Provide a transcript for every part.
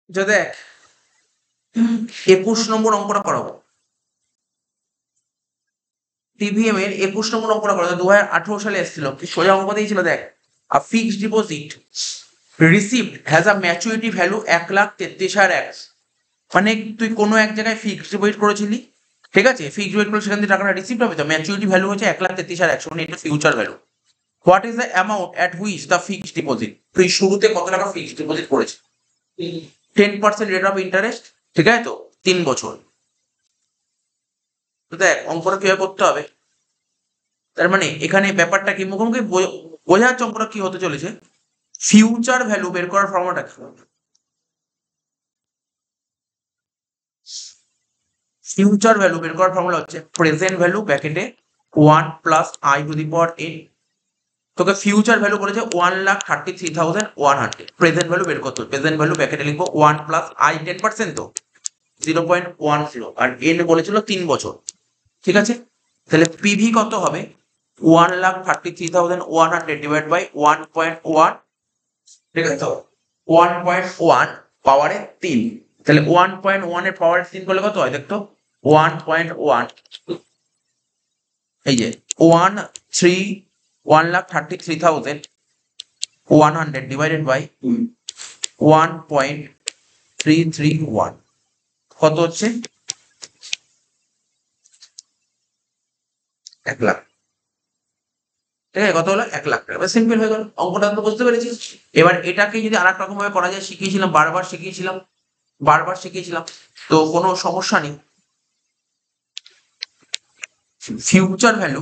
যে দেখ 21 নম্বর অঙ্কটা করাবো, টিভিএম এর 21 নম্বর অঙ্কটা করাবো, 2018 সালে এসেছিল, কি সোজা অঙ্ক দিয়েছিল দেখ। A fixed deposit received has a maturity value 1,33,100। মানে তুই কোনো এক জায়গায় ফিক্সড ডিপোজিট করেছিলি, ঠিক আছে, ফিক্সড ডিপোজিট করে সেখান থেকে টাকাটা রিসিভ হবে, তো ম্যাচুরিটি ভ্যালু হচ্ছে 1,33,100, মানে এটা future value. What is the amount at which the fixed deposit, তুই শুরুতে কত টাকা ফিক্সড ডিপোজিট করেছিস? 10% রেট অফ ইন্টারেস্ট, ঠিক আছে তো, 3 বছর। তো দেখ অঙ্কটা কিভাবে করতে হবে, তার মানে এখানে ব্যাপারটা কি মুখোমুখি বোঝা যাচ্ছে অঙ্কটা কি হতে চলেছে। ফিউচার ভ্যালু বের করার ফর্মুলাটা কি? ফিউচার ভ্যালু বের করার ফর্মুলা হচ্ছে প্রেজেন্ট ভ্যালু ব্র্যাকেটে 1 plus I to the power n. তোকে ফিউচার ভ্যালু বলেছে 1,33,100, প্রেজেন্ট ভ্যালু বের করতে হবে। প্রেজেন্ট ভ্যালু ব্র্যাকেটে লিখবো 1 প্লাস আই 10%, তো 0.10, আর এন বলেছিল 3 বছর, ঠিক আছে। তাহলে পিভি কত হবে? 1,33,100 ডিভাইড বাই 1.1, ঠিক আছে তো, 1.1 পাওয়ারে 3। তাহলে 1.1 এর পাওয়ারে 3 করলে কত হয় দেখতো? 1.1, এই যে 1,33,100 ডিভাইডেড বাই 1.331, কত হচ্ছে? 1 লাখ। ঠিক আছে, কত হলো? 1 লাখ টাকা। সিম্পল হয়ে গেল অঙ্কটা, তো বুঝতে পেরেছিস। এবার এটাকে যদি আর এক রকম ভাবে করা যায়, শিখিয়েছিলাম, বারবার শিখিয়েছিলাম, তো কোনো সমস্যা নেই। ফিউচার ভ্যালু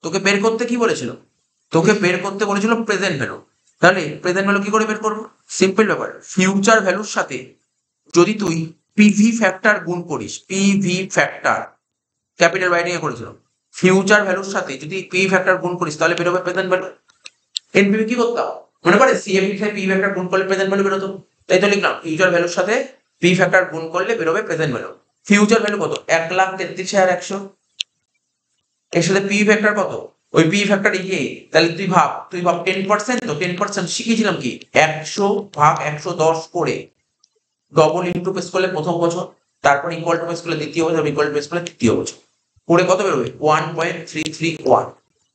তোকে বের করতে কি বলেছিল? তোকে বের করতে বলেছিল প্রেজেন্ট ভ্যালু। তাহলে প্রেজেন্ট ভ্যালু কি করে বের করবো? সিম্পল ব্যাপার, ফিউচার ভ্যালুর সাথে যদি তুই পিভি ফ্যাক্টর গুণ করিস, পিভি ফ্যাক্টর ক্যাপিটাল বাইরে করেছিল, ফিউচার ভ্যালুর সাথে যদি পি ফ্যাক্টর গুণ করিস তাহলে বেরোবে প্রেজেন্ট ভ্যালু। এনপিভি কি করতাম মনে করে, সিএপি সাথে পি ফ্যাক্টর গুণ করলে প্রেজেন্ট ভ্যালু বেরোতো। তাই তো লিখলাম ফিউচার ভ্যালুর সাথে পি ফ্যাক্টর গুণ করলে বেরোবে প্রেজেন্ট ভ্যালু। ফিউচার ভ্যালু কত? 1,33,100, এর সাথে পি ফ্যাক্টর কত? ওই পি ফ্যাক্টর ইয়ে, তাহলে তুই ভাব 10%, তো 10% শিখিয়েছিলাম কি 100/110 করে ডবল ইন্টু পেস করলে প্রথম বছর, তারপর ইকুয়াল টু পেস করলে দ্বিতীয় বছর, ইকুয়াল টু পেস করলে তৃতীয় বছর, করে কত বেরোবে? 1.331,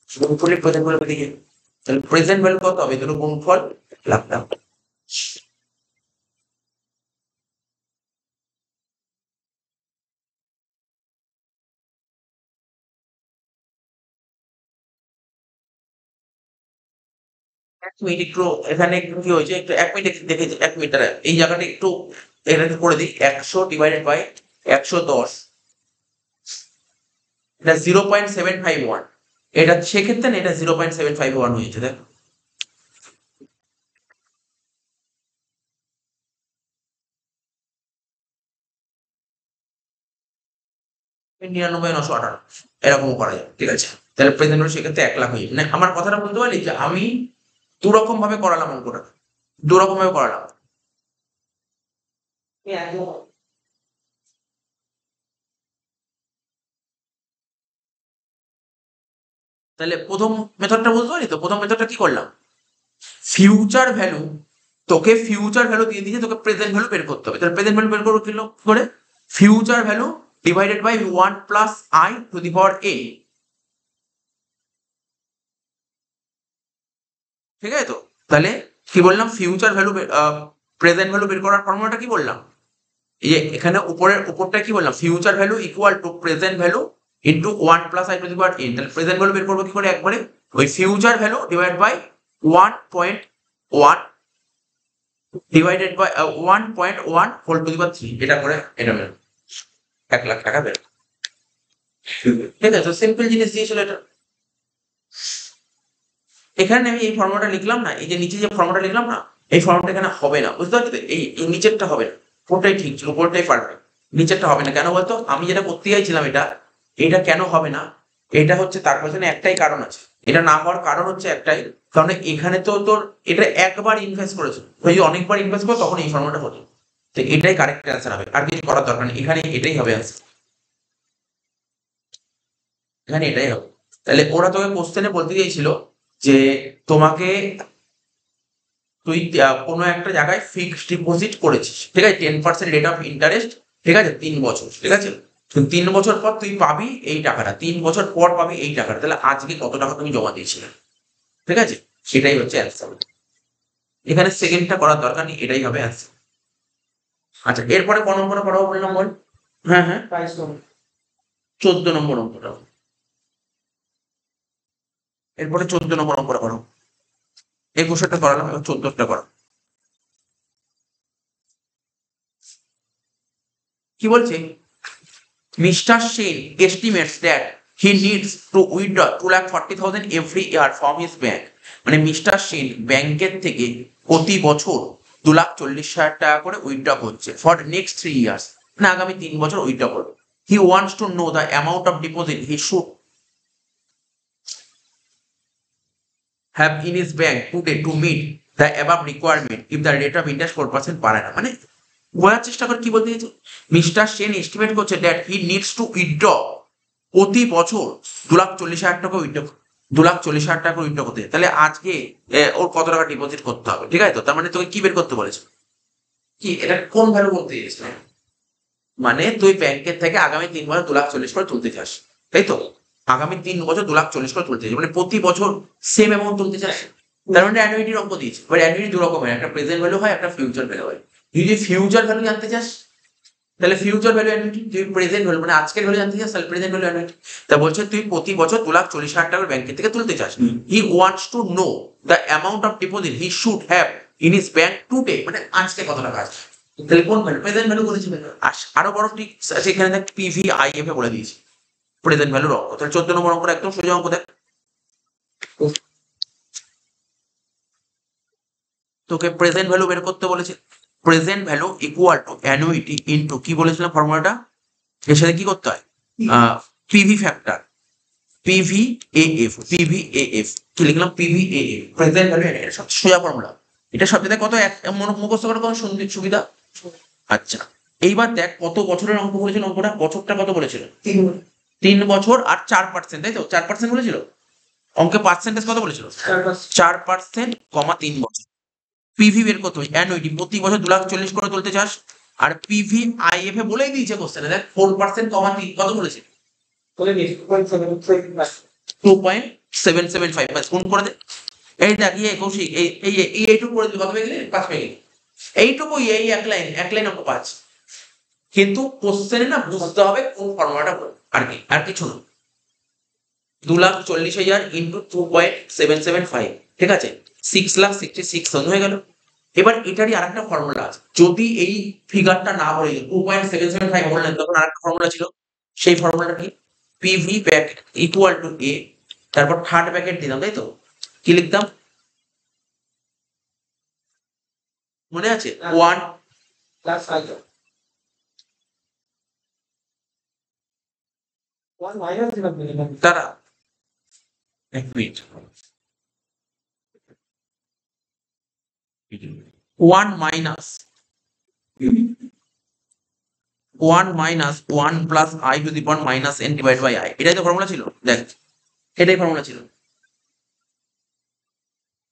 গুণফলের প্রেজেন্ট ভ্যালু বেরিয়ে যাবে। তাহলে প্রেজেন্ট ভ্যালু কত হবে? দুটো গুণফল লাগতাম। এক মিনিট একটু, এখানে একটু কি হয়েছে, একটু 1 মিনিট দেখে, 1 মিনিট দাঁড়া, এই জায়গাটা একটু এটাকে করে দিই। 100 ডিভাইডেড বাই 110, এটা 0.751, এটা সেক্ষেত্রে না, এটা 0.751 হয়েছে দেখ। 99,918 এরকম করা যায়, ঠিক আছে। তাহলে প্রেজেন্ট ভ্যালু সেক্ষেত্রে 1 লাখ হয়ে যাবে। মানে আমার কথাটা বলতে পারলি যে আমি দুরকম ভাবে করালাম অঙ্কটা, দুরকম ভাবে করালাম। তাহলে প্রথম মেথডটা বুঝতে পারলি তো? প্রথম মেথডটা কি করলাম, ফিউচার ভ্যালু, তোকে ফিউচার ভ্যালু দিয়ে দিয়েছে, তোকে প্রেজেন্ট ভ্যালু বের করতে হবে। তাহলে প্রেজেন্ট ভ্যালু বের করবো কি করে? Future value divided by 1 plus I to the power a, ঠিক আছে তো। তাহলে কি বললাম, ফিউচার ভ্যালু প্রেজেন্ট ভ্যালু বের করার ফর্মুলাটা কি বললাম, এই যে এখানে উপরের উপরটা কি বললাম, future value equal to present value into 1 plus I to the power n. তাহলে প্রেজেন্ট ভ্যালু বের করবো কি করে? একবারে ওই future value divide by 1.1 divided by 1.1 whole to the power 3, এটা করে এটা বের 1 লাখ টাকা বের। ঠিক আছে, সিম্পল জিনিস দিয়েছিল এটা। এখানে আমি এই ফর্মুলাটা লিখলাম না, এই যে নিচে যে ফর্মুলাটা লিখলাম না, এই ফর্মুলাটা এখানে হবে না, বুঝতে পারছি। এই নিচেরটা হবে না, পুরোটাই ঠিক ছিল, পুরোটাই পারফেক্ট, নিচেরটা হবে না। কেন বলতো? আমি যেটা করতে চাইছিলাম এটা কেন হবে না, এটা হচ্ছে তার পেছনে একটাই কারণ আছে। এটা না হওয়ার কারণ হচ্ছে একটাই, কারণ এখানে তো তোর এটা একবার ইনভেস্ট করেছে, যদি অনেকবার ইনভেস্ট করে তখন এই ফর্মুলাটা হতো। তো এটাই কারেক্ট অ্যান্সার হবে, আর কিছু করার দরকার নেই, এখানে এটাই হবে অ্যান্সার, এখানে এটাই হবে। তাহলে ওরা তোকে কোশ্চেনে বলতে চাইছিল যে তোমাকে তুই কোনো একটা জায়গায় ফিক্সড ডিপোজিট করেছিস, ঠিক আছে, 10% রেট অফ ইন্টারেস্ট, ঠিক আছে, 3 বছর, ঠিক আছে, 3 বছর পর তুই পাবি এই টাকাটা, 3 বছর পর পাবি এই টাকাটা, তাহলে আজকে কত টাকা তুমি জমা দিয়েছিলে, ঠিক আছে, সেটাই হচ্ছে অ্যান্সার। এখানে সেকেন্ডটা করার দরকার নেই, এটাই হবে অ্যান্সার। আচ্ছা, এরপরে ক নম্বরে পড়াবো বললাম বল? হ্যাঁ হ্যাঁ, 14 নম্বর অঙ্কটা। এরপরে 14 নম্বর অঙ্কটা করো। 21টা করালাম, এবার 14টা করো। কি বলছে? Mister Sen estimates that he needs to withdraw 2,40,000 every year from his bank. মানে মিস্টার সেন ব্যাংকের থেকে প্রতি বছর 2,40,000 টাকা করে উইথড্র করছে ফর নেক্সট 3 ইয়ার্স, না আগামী 3 বছর উইথড্র করবে। He wants to know the amount of deposit he should have in his bank today to meet the above requirement if the rate of interest 4% পারে না। মানে বোঝার চেষ্টা করে কি বলতে চাইছে, মিস্টার সেন এস্টিমেট করছে that he needs to withdraw প্রতি বছর 2,40,000 টাকা উইথড্র, 2,40,000 টাকা উইথড্র করতে, তাহলে আজকে ওর কত টাকা ডিপোজিট করতে হবে, ঠিক আছে তো, তার মানে তোকে কি বের করতে বলেছে, কি এটা কোন ভ্যালু বলতে চাইছে, মানে তুই ব্যাংকের থেকে আগামী 3 বছর 2,40,000 করে তুলতে চাস, তাই তো, আগামী 3 বছর 2,40,000 করে তুলতে চাস, মানে প্রতি বছর সেম অ্যামাউন্ট তুলতে চাস, তার মানে অ্যানুইটির অঙ্ক দিয়েছে। এবার অ্যানুইটি দু রকমের, একটা প্রেজেন্ট ভ্যালু হয়, একটা ফিউচার ভ্যালু হয়। তুই যদি ফিউচার ভ্যালু জানতে চাস তাহলে ফিউচার ভ্যালু অ্যানুইটি, তুই প্রেজেন্ট ভ্যালু মানে আজকের ভ্যালু জানতে চাস তাহলে প্রেজেন্ট ভ্যালু অ্যানুইটি। তা বলছে তুই প্রতি বছর 2,40,000 টাকা ব্যাংকের থেকে তুলতে চাস, হি wants to know the amount of deposit he should have in his bank today, মানে আজকে কত টাকা আছে, তাহলে কোন ভ্যালু, প্রেজেন্ট ভ্যালু বলেছি। আরো বড় ট্রিক আছে এখানে, দেখ PVIF এ বলে দিয়েছি প্রেজেন্ট ভ্যালুর অঙ্ক। তাহলে 14 নম্বর অঙ্ক একদম সোজা অঙ্ক, দেখ তোকে প্রেজেন্ট ভ্যালু বের করতে বলেছে, present value equal two annuity into কি বলেছিলাম ফর্মুলাটা, এর সাথে কি করতে হয়, পিভি ফ্যাক্টর, পিভিএএফ কি লিখলাম, পিভিএএফ প্রেজেন্ট ভ্যালু, এটা সবচেয়ে সোজা ফর্মুলা, এটা সবচেয়ে কত মুখস্থ করার কোনো সুবিধা। আচ্ছা, এইবার দেখ কত বছরের অঙ্ক বলেছিল, অঙ্কটা বছরটা কত বলেছিল, 3 বছর আর 4%, তাই তো, 4% বলেছিল, অঙ্কে পার্সেন্টেজ কত বলেছিল, 4%, 3 বছর। পিভি বের করতে হবে, অ্যানুইটি প্রতি বছর 2,40,000 করে তুলতে চাস, আর PVIF এ বলেই দিয়েছে কোশ্চেনে, দেখ 4%, 3 কত বলেছে, 2.775, ব্যাস গুণ করে দে। এই দেখ কৌশিক, এইটুকু করে দিল, কত পেয়ে গেলে, 5 পেয়ে গেলি, এইটুকু, এই এক লাইন অঙ্ক 5, কিন্তু কোশ্চেনে না বুঝতে হবে কোন ফর্মুলাটা বল, আর কি, আর কিছু না। 2,40,000 ইন্টু 2.775, ঠিক আছে, 6,66,000 হয়ে গেল। এবার এটারই আরেকটা ফর্মুলা আছে, যদি এই ফিগারটা না বলে 2.775 বললেন, তখন আরেকটা ফর্মুলা ছিল, সেই ফর্মুলাটা কি, PV back equal to A, তারপর থার্ড ব্র্যাকেট দিলাম, তাই তো, কি লিখতাম, মনে আছে, 1 প্লাস 5, 1 মাইনাস দিলাম, তারা এক minute, 1 minus 1 plus I to the power minus n divide by I, এটাই তো ফর্মুলা ছিল, দেখ এটাই ফর্মুলা ছিল,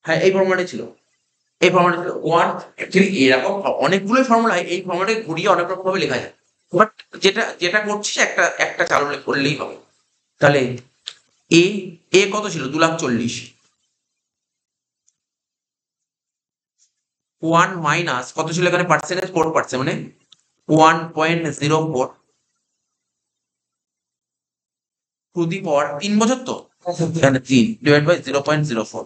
হ্যাঁ এই ফর্মুলাটাই ছিল, এই ফর্মুলা ছিল 1, অ্যাকচুয়ালি এরকম অনেকগুলোই ফর্মুলা, এই ফর্মুলাটাকে ঘুরিয়ে অনেক রকম ভাবে লেখা যায়, বাট যেটা যেটা করছিস একটা একটা চালু করলেই হবে। তাহলে এ এ কত ছিল, 2,40,000, 1 মাইনাস কত ছিল এখানে পার্সেন্টেজ, 4%, মানে 1.04 টু দি পাওয়ার 3 বছর, তো এখানে 3 ডিভাইড বাই 0.04।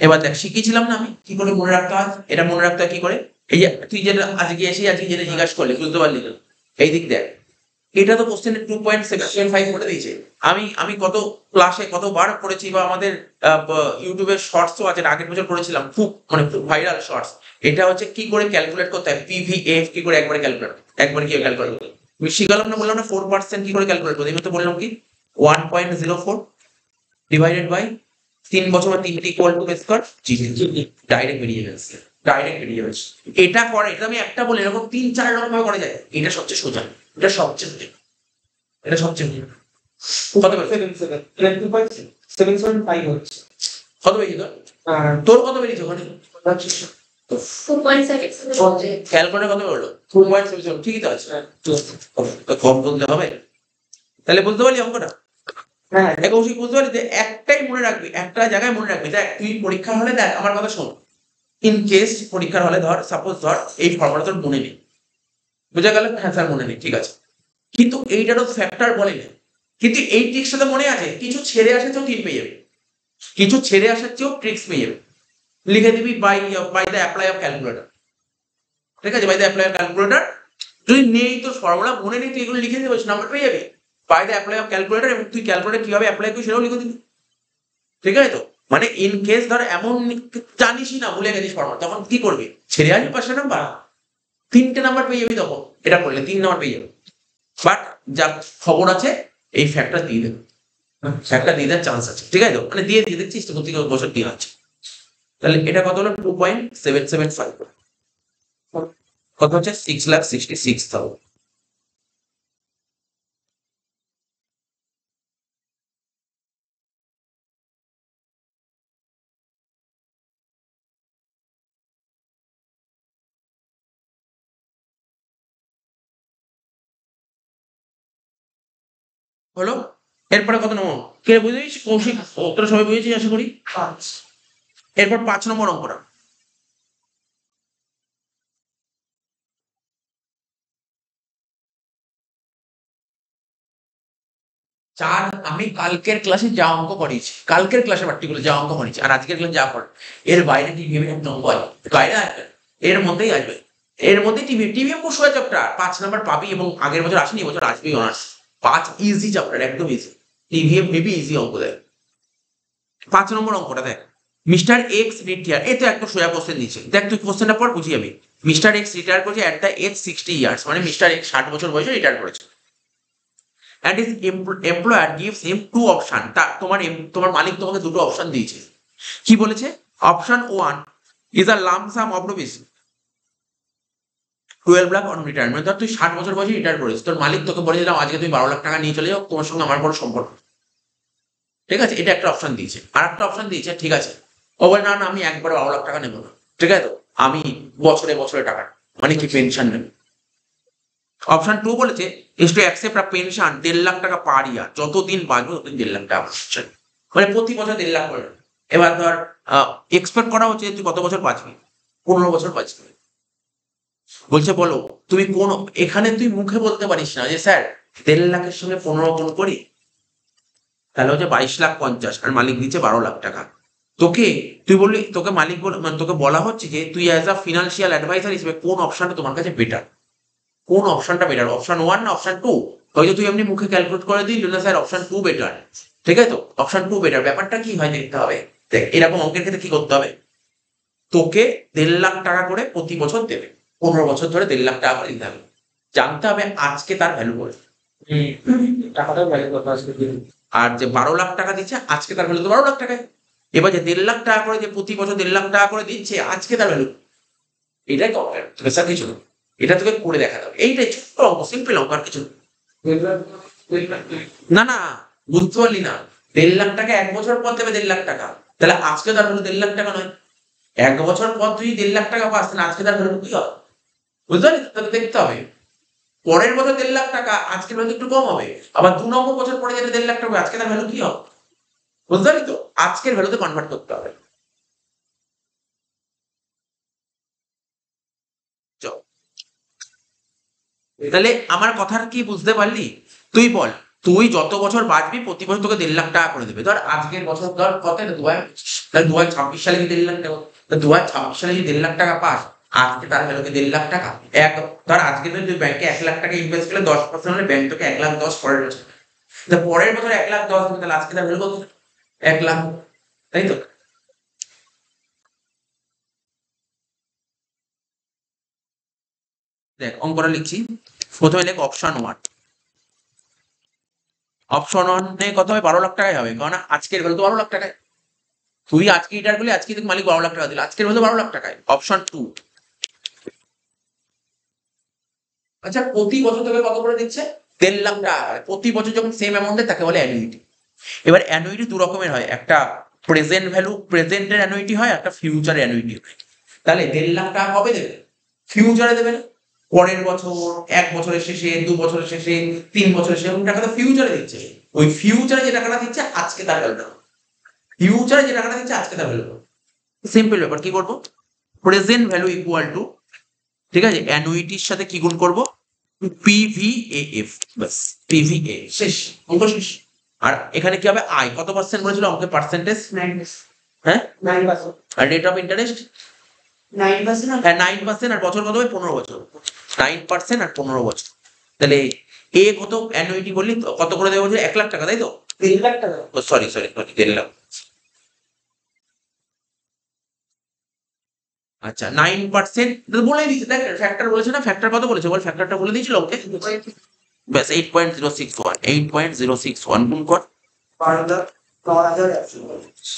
এবার দেখ শিখিয়েছিলাম না আমি কি করে মনে রাখতে হয়, এটা মনে রাখতে হয় কি করে, এই যে তুই যেটা আজকে যেটা জিজ্ঞাসা করলি বুঝতে পারলি না, এই দিক দেখ, এটা তো কোশ্চেনে 2.775 করে দিয়েছে। আমি কত ক্লাসে কতবার করেছি, বা আমাদের ইউটিউবের শর্টসও আছে, আগের বছর করেছিলাম, খুব মানে খুব ভাইরাল শর্টস, এটা হচ্ছে কি করে ক্যালকুলেট করতে হয়, PVF কি করে একবারে ক্যালকুলেট, একবারে কি ক্যালকুলেট করতে, আমি শিখালাম না, বললাম না 4% কি করে ক্যালকুলেট করতে, আমি তো বললাম কি 1.04 ডিভাইডেড বাই 3 বছর বা 3টি ইকুয়াল টু স্কয়ার, ডাইরেক্ট বেরিয়ে যাচ্ছে, ডাইরেক্ট বেরিয়ে যাচ্ছে। এটা করে, এটা আমি একটা বলি, এরকম 3-4 রকম ভাবে করা যায়, এটা সবচেয়ে সোজা, এটা সবচেয়ে সোজা, এটা সবচেয়ে সোজা। কত বেরিয়েছে, 2.775 হচ্ছে, কত বেরিয়েছে তোর কত বেরিয়েছে ওখানে, ক্যালকুলেটর কত বললো 2.77, ঠিকই তো আছে। তো কম বলতে হবে, তাহলে বুঝতে পারলি অঙ্কটা? হ্যাঁ, কৌশিক বুঝতে পারলি যে একটাই মনে রাখবি, একটা জায়গায় মনে রাখবি। দেখ তুই পরীক্ষার হলে দেখ আমার কথা শোন, ইন কেস পরীক্ষার হলে ধর সাপোজ ধর এই ফর্মুলা তোর মনে নেই, বুঝা গেল? হ্যাঁ স্যার মনে নেই, ঠিক আছে, কিন্তু এইটারও ফ্যাক্টর বলে না, কিন্তু এই ট্রিক্সটা তো মনে আছে, কিছু ছেড়ে আসে তো 3 পেয়ে যাবে, কিছু ছেড়ে আসার চেয়েও ট্রিক্স পেয়ে যাবে। লিখে দিবি by the apply of calculator, ঠিক আছে, by the apply of calculator. যদি নেই তোর ফর্মুলা মনে নেই, তুই এগুলো লিখে দিবি, নাম্বার পেয়ে যাবি by the apply of calculator, এবং তুই ক্যালকুলেটর কিভাবে অ্যাপ্লাই করবি সেটাও লিখে দিবি, ঠিক আছে তো? মানে ইন কেস ধর এমন জানিসই না, ভুলে গেছিস ফর্মুলা, তখন কি করবি? ছেড়ে আসবি 5টা নাম্বার, 3টে নাম্বার পেয়ে যাবি, তখন এটা করলে 3 নাম্বার পেয়ে যাবে। বাট যা খবর আছে এই ফ্যাক্টটা দিয়ে দেবে, ফ্যাক্টটা দিয়ে দেওয়ার চান্স আছে, ঠিক আছে তো? মানে দিয়ে দেখছিস তো প্রতি বছর দিয়ে আছে। তাহলে এটা কত হলো? 2.775, কত হচ্ছে? 6,66,000। হলো? এরপরে কত নম্বর? কে বুঝেছিস? কৌশিক উত্তর সবাই বুঝেছিস আশা করি। এরপর 5 নম্বর অঙ্কটা। চার, আমি কালকের ক্লাসে যা অঙ্ক করিয়েছি, কালকের ক্লাসে পার্টিকুলার যা অঙ্ক করিয়েছি, আর আজকের ক্লাসে যা পড়, এর বাইরে টিভিএম একটা অঙ্ক আছে, বাইরে আসবে, এর মধ্যেই আসবে, এর মধ্যে টিভিএম খুব সোজা চ্যাপ্টার, 5 নম্বর পাবি, এবং আগের বছর আসেনি, এবছর আসবেই অনার্স। 5 ইজি চ্যাপ্টার, একদম ইজি, টিভিএম হেভি ইজি অঙ্ক দেয়। 5 নম্বর অঙ্কটা দেখ, মিস্টার এক্স রিটায়ার, এই তো একটা সোজা কোশ্চেন দিচ্ছে, দেখ তুই কোশ্চেনটা পর বুঝি যাবি। মিস্টার এক্স রিটায়ার করেছে অ্যাট দ্য এজ 60 ইয়ার্স, মানে মিস্টার এক্স 60 বছর বয়সে রিটায়ার করেছে, and his employer gives him 2 option. তোমার মালিক তোমাকে 2টো অপশন দিয়েছে। কি বলেছে? Option 1 is a lump some of rupees 12 lakh on retirement. ধর তুই 60 বছর বয়সে রিটায়ার করেছিস, তোর মালিক তোকে বলেছিলাম আজকে তুমি 12 লাখ টাকা নিয়ে চলে যাও, তোমার সঙ্গে আমার কোনো সম্পর্ক, ঠিক আছে, এটা একটা অপশন দিয়েছে। আর একটা অপশন দিয়েছে, ঠিক আছে, ও বলে না না আমি একবারে 12 লাখ টাকা নেবো না, ঠিক আছে তো, আমি বছরে বছরে টাকা, মানে কি পেনশন নেব। অপশন 2 বলেছে is to accept a pension 1.5 lakh টাকা পার ইয়ার, যতদিন বাঁচবে ততদিন 1.5 লাখ টাকা পাচ্ছেন, মানে প্রতি বছর 1.5 লাখ করে। এবার ধর এক্সপেক্ট করা হচ্ছে তুই কত বছর বাঁচবি? 15 বছর বাঁচবি। বলছে বলো তুমি কোন, এখানে তুই মুখে বলতে পারিস না যে স্যার 1.5 লাখের সঙ্গে 15 গুণ করি, তাহলে হচ্ছে 22,50,000, আর মালিক দিচ্ছে 12 লাখ টাকা। তোকে, তুই বললি, তোকে মালিক মানে তোকে বলা হচ্ছে যে তুই অ্যাজ আ ফিনান্সিয়াল অ্যাডভাইসার হিসেবে কোন অপশনটা তোমার কাছে বেটার, কোন অপশনটা বেটার, অপশন 1 না অপশন 2? হয়তো তুই এমনি মুখে ক্যালকুলেট করে দিলি না স্যার অপশন 2 বেটার, ঠিক আছে তো, অপশন 2 বেটার। ব্যাপারটা কি হয় দেখতে হবে, দেখ এরকম অঙ্কের ক্ষেত্রে কি করতে হবে, তোকে 1.5 লাখ টাকা করে প্রতি বছর দেবে, 15 বছর ধরে 1.5 লাখ টাকা করে দিতে হবে, জানতে হবে আজকে তার ভ্যালু করে, টাকাটার ভ্যালু কত আজকে, আর যে 12 লাখ টাকা দিচ্ছে আজকে তার ভ্যালু তো 12 লাখ টাকায়। এবার যে 1.5 লাখ টাকা করে, যে প্রতি বছর 1.5 লাখ টাকা করে দিচ্ছে আজকে তার ভ্যালু, এটাই কম্পেয়ার, স্যার কিছু না, এটা তোকে করে দেখাতে হবে, এইটাই ছোট্ট অঙ্ক, সিম্পল অঙ্ক, আর কিছু না। না না, বুঝতে পারলি না, 1.5 লাখ টাকা 1 বছর পর দেবে 1.5 লাখ টাকা, তাহলে আজকে তার ভ্যালু 1.5 লাখ টাকা নয়, 1 বছর পর তুই 1.5 লাখ টাকা পাস, তাহলে আজকে তার ভ্যালু কি হবে? বুঝতে পারলি? তাহলে দেখতে হবে পরের বছর 1.5 লাখ টাকা, আজকের ভ্যালু একটু কম হবে, আবার 2 নম্বর বছর পরে যেটা 1.5 লাখ টাকা আজকে তার ভ্যালু কি হবে? বুঝতে পারলি তো? আজকের ভ্যালুতে কনভার্ট করতে হবে। চল, তাহলে আমার কথার কি বুঝতে পারলি? তুই বল, তুই যত বছর বাঁচবি প্রতি বছর তোকে 1.5 লাখ টাকা করে দেবে। ধর আজকের বছর ধর কত, 2025, তাহলে 2026 সালে কি 1.5 লাখ টাকা, 2026 সালে যদি 1.5 লাখ টাকা পাস, আজকে তার ভ্যালু কি 1.5 লাখ টাকা? এক, ধর আজকে তুই ব্যাংকে 1 লাখ টাকা ইনভেস্ট করলে 10% হলে ব্যাংক তোকে 1,10,000 পরের বছর, পরের বছর 1,10,000 দেবে, তাহলে আজকে তার ভ্যালু কত? 1 লাখ, তাই তো? দেখ অঙ্কটা লিখছি, প্রথমে লেখ অপশন 1, অপশন 1 কত হবে? 12 লাখ টাকায় হবে, কারণ আজকের ভ্যালু তো 12 লাখ টাকায়, তুই আজকে রিটায়ার করলে আজকে তোকে মালিক 12 লাখ টাকা দিল, আজকের ভ্যালু 12 লাখ টাকায়। অপশন 2, আচ্ছা প্রতি বছর তোকে কত করে দিচ্ছে? 1.5 লাখ টাকা প্রতি বছর, যখন সেম অ্যামাউন্ট দেয় তাকে বলে অ্যানুইটি। এবার অ্যানুইটি 2 রকমের হয়, একটা প্রেজেন্ট ভ্যালু, প্রেজেন্টের অ্যানুইটি হয়, একটা ফিউচার অ্যানুইটি হয়। তাহলে 1.5 লাখ টাকা কবে দেবে? ফিউচারে দেবে না? পরের বছর, 1 বছরের শেষে, 2 বছরের শেষে, 3 বছরের শেষে, টাকাটা ফিউচারে দিচ্ছে। ওই ফিউচারে যে টাকাটা দিচ্ছে আজকে তার ভ্যালুটা, ফিউচারে যে টাকাটা দিচ্ছে আজকে তার ভ্যালু। সিম্পল ব্যাপার। কি করবো? প্রেজেন্ট ভ্যালু ইকুয়াল টু, ঠিক আছে, অ্যানুইটির সাথে কি গুণ করবো? PVAF, ব্যাস PVA, শেষ, অঙ্ক শেষ। আর এখানে কি হবে? আয় কত পার্সেন্ট বলেছিল অঙ্কে? পার্সেন্টেজ 9%. হ্যাঁ 9%. আর রেট অফ ইন্টারেস্ট 9%. হ্যাঁ 9%। আর বছর কত হবে? 15 বছর। 9% আর 15 বছর। তাহলে এ কত অ্যানুইটি বললি তো, কত করে দেবো? 1 লাখ টাকা, তাই তো? 3 লাখ টাকা. সরি 1.5 লাখ। আচ্ছা 9% বলে দিয়েছে, দেখ ফ্যাক্টর বলেছে না, ফ্যাক্টর কত বলেছে বল? ফ্যাক্টরটা বলে দিয়েছিল ওকে, ব্যাস 8.061, 8.061 গুণ কর। 12,09,150.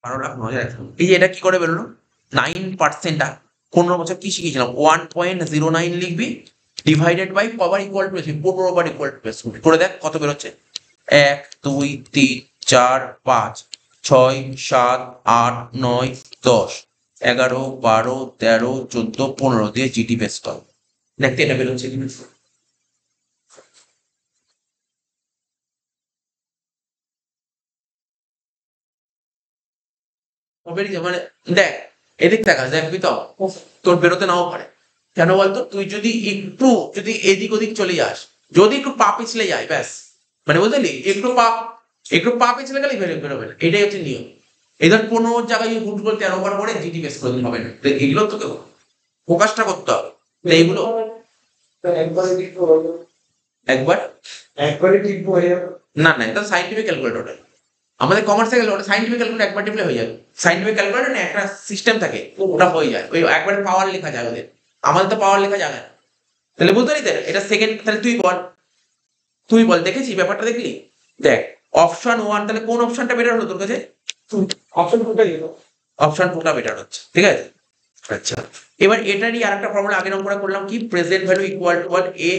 12,09,100। এই যে এটা কি করে বেরোলো? 9%, 15 বছর কি শিখেছিলাম? 1.09 লিখবি, divided by power equal to 15 বার ইকুয়াল টু করে দেখ কত বেরোচ্ছে। 1 2 3 4 5 6 7 8 9 10 11 12 13 14 15 দিয়ে জিটি বেস কর, দেখতে এটা বেরোচ্ছে কিনা। বেরিয়ে মানে দেখ, এদিক দেখা দেখবি তো তোর বেরোতে নাও পারে। কেন বলতো? তুই যদি একটু যদি এদিক ওদিক চলে যাস, যদি একটু পা পিছলে যায়, ব্যাস, মানে বুঝলি, একটু পা পিছলে গেলে বেরোবে না, এটাই হচ্ছে নিয়ম। এদের 15 জায়গায় ভুল করে 13 বার করে জিটি বেস করে দিন, হবে না। তো এগুলো তোকে ফোকাসটা করতে হবে। তো এইগুলো একবারে ঠিক হয়ে যাবে. একবার একবারে ঠিক হয়ে যাবে. না না, এটা সাইন্টিফিক ক্যালকুলেটর। আমাদের কমার্সে গেলে ওটা সাইন্টিফিক ক্যালকুলেটর একবার টিপলে হয়ে যাবে। সাইন্টিফিক ক্যালকুলেটর না, একটা সিস্টেম থাকে, ওটা হয়ে যায়, ওই একবারে পাওয়ার লেখা যায় ওদের। আমাদের তো পাওয়ার লেখা যাবে না। তাহলে বুঝতে পারি এটা সেকেন্ড। তাহলে তুই বল দেখেছি ব্যাপারটা, দেখলি? দেখ অপশন 1, তাহলে কোন অপশনটা বেটার হলো তোর কাছে? অপশন কোনটা দিল? অপশন 2টা বেটার হচ্ছে, ঠিক আছে। আচ্ছা এবার এটারই আরেকটা ফর্মুলা আগের নম্বরে করলাম, কি? Present value equal to what a,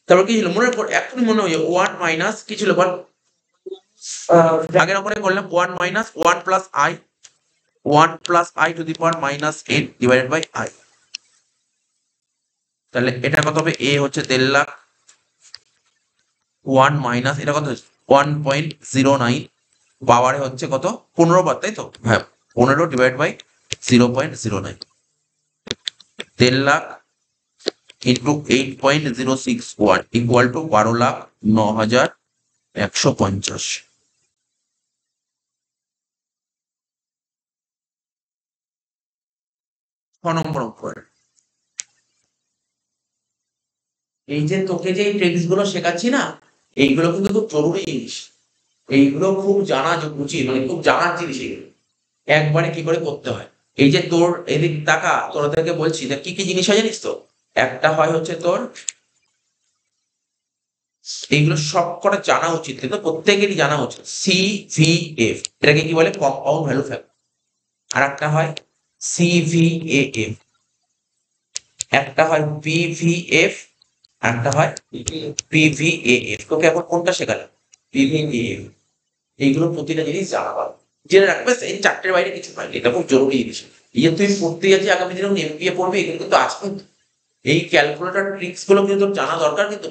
তারপর কি ছিল মনে পড়? এখনই মনে হয় 1 মাইনাস কি ছিল বল? আগের নম্বরে করলাম 1 minus 1 plus I, 1 plus I to the power minus 8 divided by I. তাহলে এটা কত হবে? এ হচ্ছে 1.5 লাখ, 1 মাইনাস এটা কত? 1.09, পাওয়ারে হচ্ছে কত? 15 বার, তাই তো? হ্যাঁ 15 divide by 0.09, 1.5 lakh into 8.061 equal to 12,09,150। 6 নম্বর অঙ্ক। এই যে তোকে যে ট্রিক্স গুলো শেখাচ্ছি না, এইগুলো কিন্তু খুব জরুরি জিনিস। এইগুলো খুব জানা উচিত, মানে খুব জানার জিনিস এগুলো। একবারে কি করে করতে হয়। এই যে তোর এদিক টাকা তোদেরকে বলছি, দেখ কি কি জিনিস হয় জানিস তো? একটা হয় হচ্ছে তোর, এইগুলো সব কটা জানা উচিত, কিন্তু প্রত্যেকেরই জানা উচিত। CVF, এটাকে কি বলে? Compound value factor. আর একটা হয় CVAF, একটা হয় PVF, আর একটা হয় PVAF। তোকে এখন কোনটা শেখালাম? PVAF। এইগুলো প্রতিটা জিনিস জানা পাবে, জেনে রাখবে। এই 4টের বাইরে কিছু পাইনি, এটা খুব জরুরি জিনিস। এই যে তুই পড়তে যাচ্ছি আগামী দিনে MBA পড়বে, এগুলো কিন্তু আজকে এই ক্যালকুলেটর ট্রিক্স গুলো কিন্তু তোর জানা দরকার, কিন্তু